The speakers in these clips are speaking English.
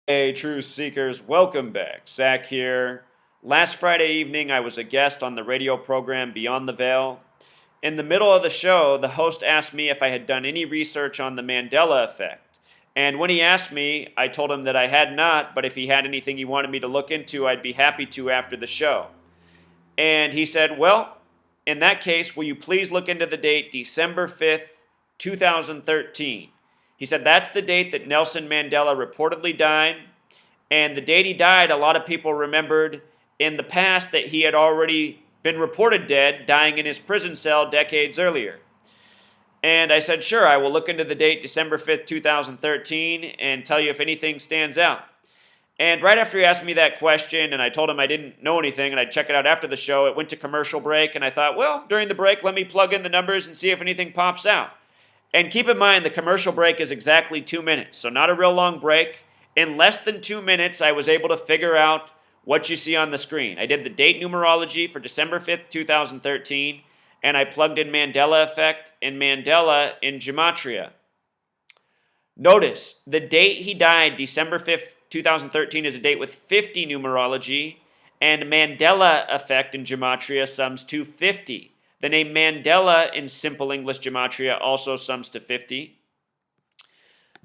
Hey, truth seekers, welcome back. Zach here. Last Friday evening, I was a guest on the radio program Beyond the Veil. In the middle of the show, the host asked me if I had done any research on the Mandela Effect. And when he asked me, I told him that I had not, but if he had anything he wanted me to look into, I'd be happy to after the show. And he said, well, in that case, will you please look into the date December 5th, 2013? He said that's the date that Nelson Mandela reportedly died. And the date he died, a lot of people remembered in the past that he had already been reported dead, dying in his prison cell decades earlier. And I said, sure, I will look into the date December 5th, 2013, and tell you if anything stands out. And right after he asked me that question, and I told him I didn't know anything and I'd check it out after the show, it went to commercial break, and I thought, well, during the break, let me plug in the numbers and see if anything pops out. And keep in mind, the commercial break is exactly 2 minutes, so not a real long break. In less than 2 minutes, I was able to figure out what you see on the screen. I did the date numerology for December 5th, 2013, and I plugged in Mandela Effect and Mandela in Gematria. Notice, the date he died, December 5th, 2013, is a date with 50 numerology, and Mandela Effect in Gematria sums to 50. The name Mandela in simple English Gematria also sums to 50.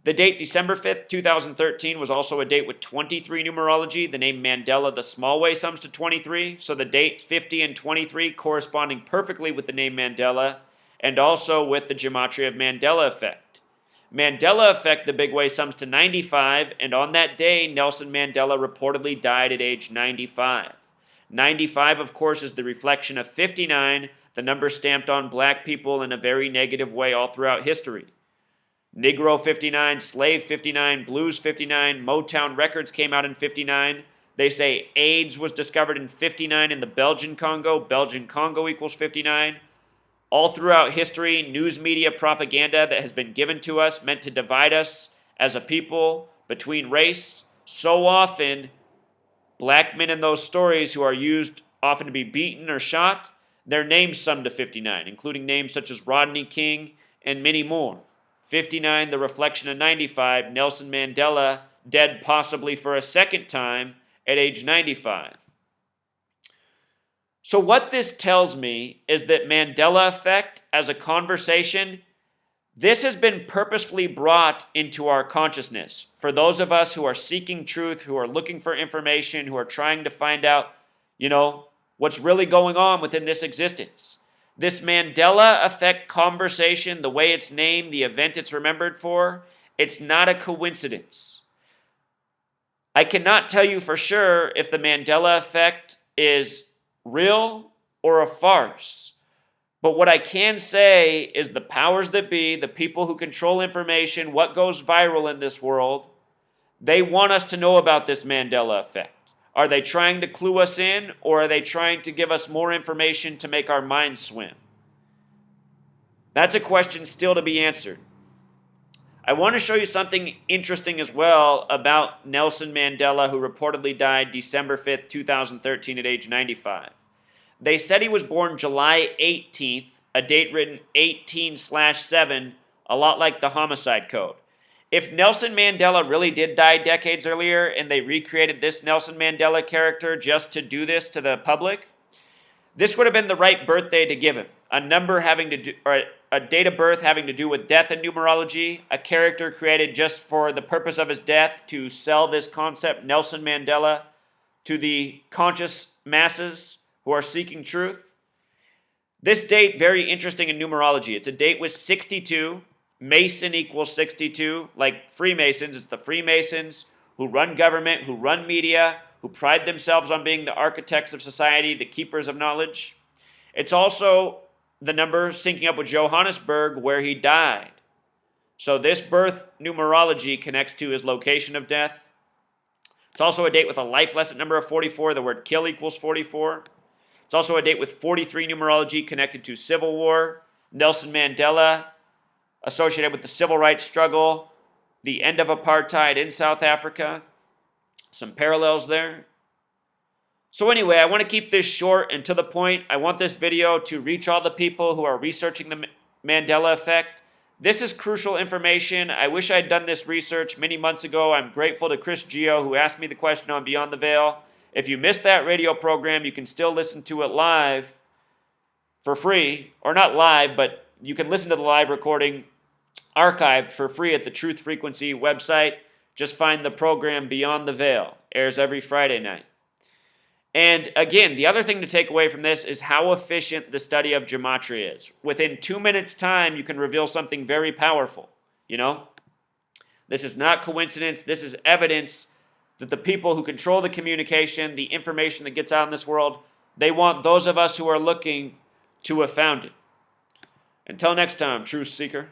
The date December 5th, 2013 was also a date with 23 numerology. The name Mandela the small way sums to 23, so the date 50 and 23 corresponding perfectly with the name Mandela and also with the Gematria of Mandela Effect. Mandela Effect, the big way, sums to 95, and on that day, Nelson Mandela reportedly died at age 95. 95, of course, is the reflection of 59, the number stamped on black people in a very negative way all throughout history. Negro 59, Slave 59, Blues 59, Motown Records came out in 59. They say AIDS was discovered in 59 in the Belgian Congo. Belgian Congo equals 59. All throughout history, news media propaganda that has been given to us meant to divide us as a people between race. So often, black men in those stories who are used often to be beaten or shot, their names sum to 59, including names such as Rodney King and many more. 59, the reflection of 95, Nelson Mandela, dead possibly for a second time at age 95. So what this tells me is that Mandela Effect as a conversation, this has been purposefully brought into our consciousness. For those of us who are seeking truth, who are looking for information, who are trying to find out, what's really going on within this existence. This Mandela Effect conversation, the way it's named, the event it's remembered for, it's not a coincidence. I cannot tell you for sure if the Mandela Effect is real or a farce. But what I can say is the powers that be, the people who control information, what goes viral in this world, they want us to know about this Mandela Effect. Are they trying to clue us in, or are they trying to give us more information to make our minds swim? That's a question still to be answered. I want to show you something interesting as well about Nelson Mandela, who reportedly died December 2013 at age 95. They said he was born July 18th, a date written 18/7, a lot like the homicide code. If Nelson Mandela really did die decades earlier and they recreated this Nelson Mandela character just to do this to the public, this would have been the right birthday to give him. A number having to do, or a date of birth having to do with death in numerology, a character created just for the purpose of his death to sell this concept, Nelson Mandela, to the conscious masses who are seeking truth. This date, very interesting in numerology. It's a date with 62. Mason equals 62. Like Freemasons, it's the Freemasons who run government, who run media, who pride themselves on being the architects of society, the keepers of knowledge. It's also the number syncing up with Johannesburg, where he died. So this birth numerology connects to his location of death. It's also a date with a life lesson number of 44. The word kill equals 44. It's also a date with 43 numerology connected to Civil War. Nelson Mandela, associated with the civil rights struggle, the end of apartheid in South Africa. Some parallels there. So anyway, I want to keep this short and to the point. I want this video to reach all the people who are researching the Mandela Effect. This is crucial information. I wish I'd done this research many months ago. I'm grateful to Chris Geo, who asked me the question on Beyond the Veil. If you missed that radio program, you can still listen to it live for free, or not live, but you can listen to the live recording archived for free at the Truth Frequency website. Just find the program Beyond the Veil. Airs every Friday night. And again, the other thing to take away from this is how efficient the study of Gematria is. Within 2 minutes' time, you can reveal something very powerful. You know? This is not coincidence. This is evidence that the people who control the communication, the information that gets out in this world, they want those of us who are looking to have found it. Until next time, Truth Seeker.